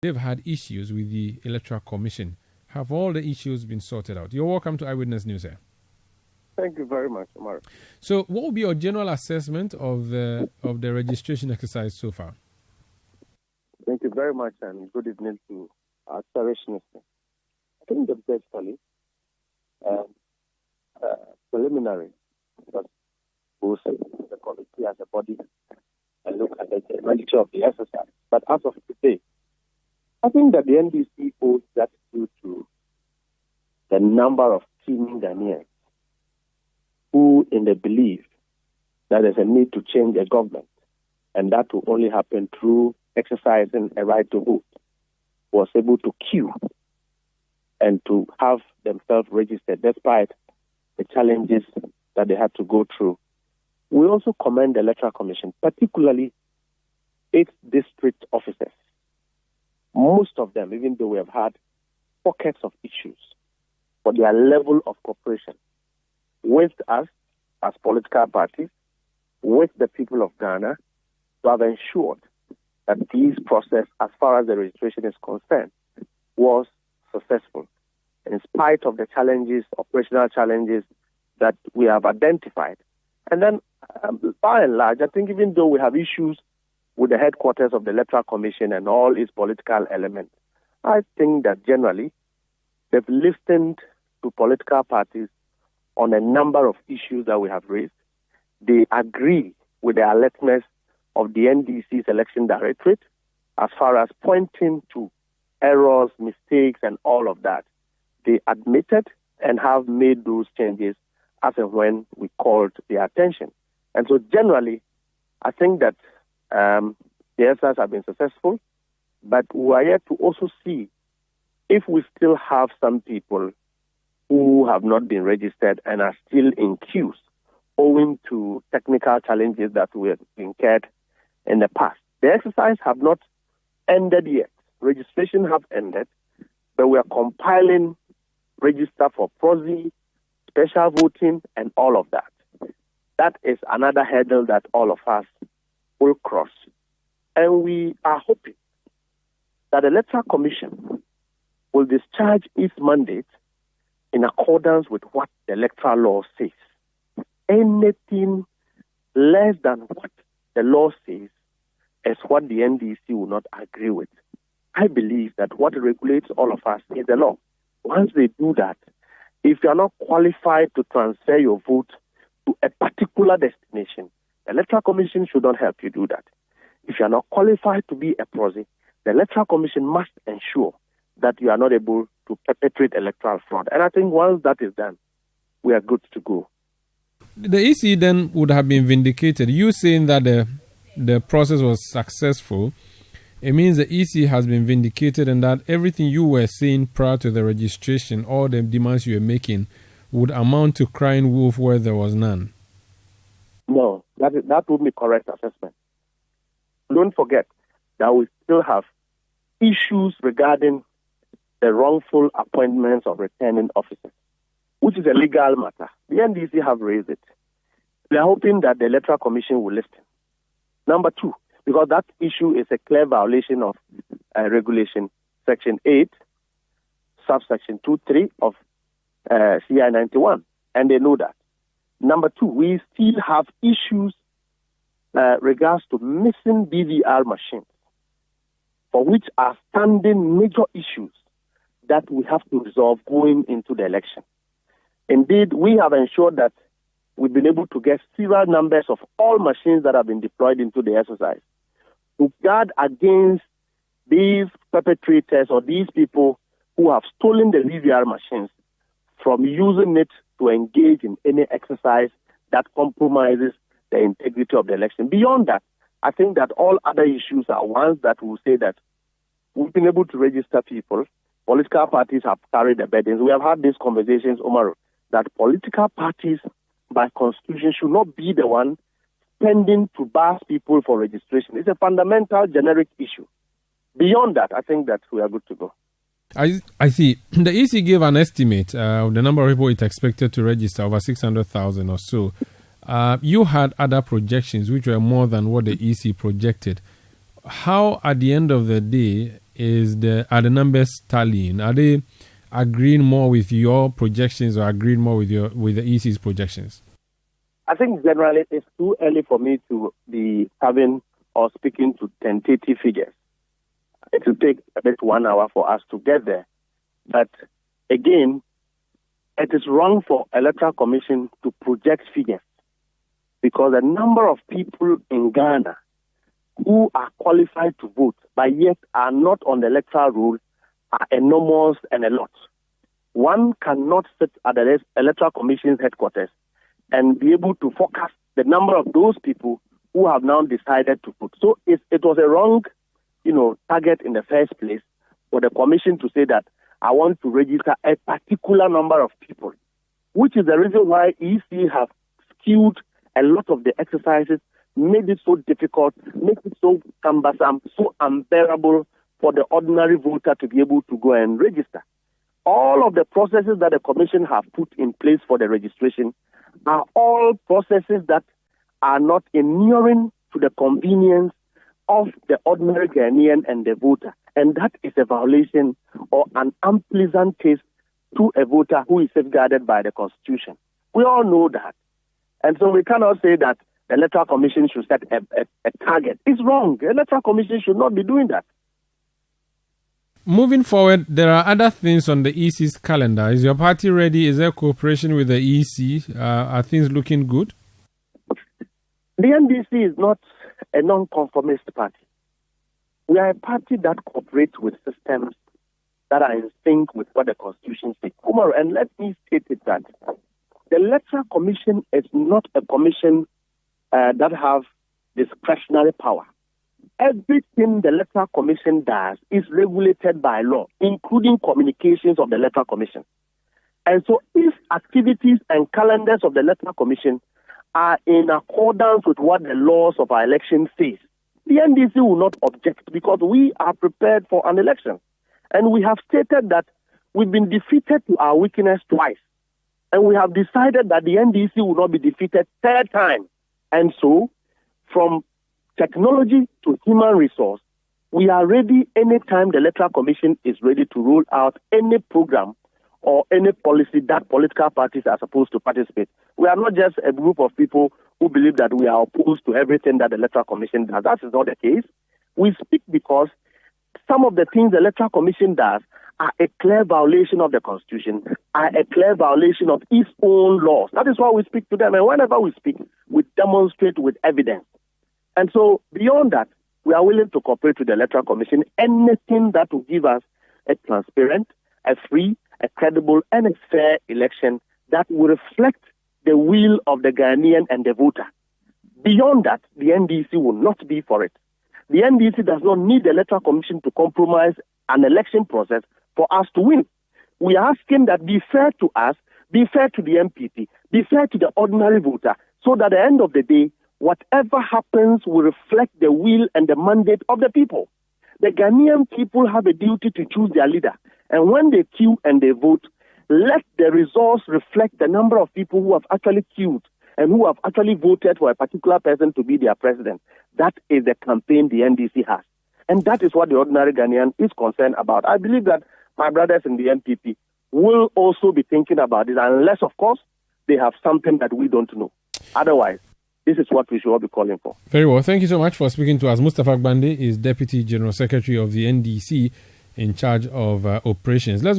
they've had issues with the Electoral Commission. Have all the issues been sorted out? You're welcome to Eyewitness News, sir. Thank you very much, Omar. So, what will be your general assessment of the registration exercise so far? Thank you very much, and good evening to our cherished listeners. I think that basically preliminary, because we'll say the committee as a body and look at the generality of the exercise. But as of today, I think that the NDC owes gratitude to the number of teeming Ghanaians who, in the belief that there's a need to change a government, and that will only happen through exercising a right to vote, was able to queue and to have themselves registered despite the challenges that they had to go through. We also commend the Electoral Commission, particularly its district officers. Most of them, even though we have had pockets of issues, for their level of cooperation with us as political parties, with the people of Ghana, to have ensured that this process, as far as the registration is concerned, was successful. In spite of the challenges, operational challenges that we have identified. And then, by and large, I think even though we have issues with the headquarters of the Electoral Commission and all its political elements, I think that generally they've listened to political parties on a number of issues that we have raised. They agree with the alertness of the NDC's election directorate as far as pointing to errors, mistakes, and all of that. They admitted and have made those changes as and when we called their attention. And so generally, I think that the exercise have been successful, but we are yet to also see if we still have some people who have not been registered and are still in queues owing to technical challenges that we have incurred in the past. The exercise have not ended yet. Registration have ended, but we are compiling register for proxy, special voting, and all of that. That is another hurdle that all of us will cross. And we are hoping that the Electoral Commission will discharge its mandate in accordance with what the electoral law says. Anything less than what the law says is what the NDC will not agree with. I believe that what regulates all of us is the law. Once they do that, if you are not qualified to transfer your vote to a particular destination, the Electoral Commission should not help you do that. If you are not qualified to be a proxy, the Electoral Commission must ensure that you are not able to perpetrate electoral fraud. And I think once that is done, we are good to go. The EC then would have been vindicated. You saying that the process was successful, it means the EC has been vindicated and that everything you were saying prior to the registration, all the demands you were making, would amount to crying wolf where there was none. No, that would be correct assessment. Don't forget that we still have issues regarding the wrongful appointments of returning officers, which is a legal matter. The NDC have raised it. We are hoping that the Electoral Commission will listen. Number two, because that issue is a clear violation of regulation section 8, subsection 2.3 of CI 91, and they know that. Number two, we still have issues regards to missing BVR machines, for which are standing major issues that we have to resolve going into the election. Indeed, we have ensured that we've been able to get serial numbers of all machines that have been deployed into the exercise to guard against these perpetrators or these people who have stolen the BVR machines from using it to engage in any exercise that compromises the integrity of the election. Beyond that, I think that all other issues are ones that will say that we've been able to register people. Political parties have carried the burdens. We have had these conversations, Omar, that political parties, by constitution, should not be the one spending to bar people for registration. It's a fundamental generic issue. Beyond that, I think that we are good to go. I see. The EC gave an estimate of the number of people it expected to register, over 600,000 or so. You had other projections which were more than what the EC projected. How, at the end of the day, are the numbers tallying? Are they agreeing more with your projections or agreeing more with the EC's projections? I think generally it's too early for me to be having or speaking to tentative figures. It will take about 1 hour for us to get there. But again, it is wrong for Electoral Commission to project figures because the number of people in Ghana who are qualified to vote but yet are not on the electoral roll are enormous and a lot. One cannot sit at the Electoral Commission's headquarters and be able to forecast the number of those people who have now decided to vote. So it was a wrong, target in the first place for the commission to say that I want to register a particular number of people, which is the reason why EC have skewed a lot of the exercises, made it so difficult, make it so cumbersome, so unbearable for the ordinary voter to be able to go and register. All of the processes that the commission have put in place for the registration are all processes that are not inuring to the convenience of the ordinary Ghanaian and the voter. And that is a violation or an unpleasant taste to a voter who is safeguarded by the Constitution. We all know that. And so we cannot say that the Electoral Commission should set a target. It's wrong. The Electoral Commission should not be doing that. Moving forward, there are other things on the EC's calendar. Is your party ready? Is there cooperation with the EC? Are things looking good? The NDC is not a non-conformist party. We are a party that cooperates with systems that are in sync with what the Constitution says. And let me state it that the Electoral Commission is not a commission that have discretionary power. Everything the Electoral Commission does is regulated by law, including communications of the Electoral Commission. And so if activities and calendars of the Electoral Commission are in accordance with what the laws of our election says, the NDC will not object because we are prepared for an election. And we have stated that we've been defeated to our weakness twice. And we have decided that the NDC will not be defeated third time. And so, from technology to human resource, we are ready anytime the Electoral Commission is ready to roll out any program or any policy that political parties are supposed to participate. We are not just a group of people who believe that we are opposed to everything that the Electoral Commission does. That is not the case. We speak because some of the things the Electoral Commission does are a clear violation of the Constitution, are a clear violation of its own laws. That is why we speak to them. And whenever we speak, we demonstrate with evidence. And so beyond that, we are willing to cooperate with the Electoral Commission. Anything that will give us a transparent, a free, a credible, and a fair election that will reflect the will of the Ghanaian and the voter. Beyond that, the NDC will not be for it. The NDC does not need the Electoral Commission to compromise an election process for us to win. We are asking that be fair to us, be fair to the MPP, be fair to the ordinary voter, so that at the end of the day, whatever happens will reflect the will and the mandate of the people. The Ghanaian people have a duty to choose their leader. And when they queue and they vote, let the results reflect the number of people who have actually queued and who have actually voted for a particular person to be their president. That is the campaign the NDC has. And that is what the ordinary Ghanaian is concerned about. I believe that my brothers in the NPP will also be thinking about it, unless, of course, they have something that we don't know. Otherwise, this is what we should all be calling for. Very well. Thank you so much for speaking to us. Mustafa Gbande is Deputy General Secretary of the NDC in charge of operations. Let's go.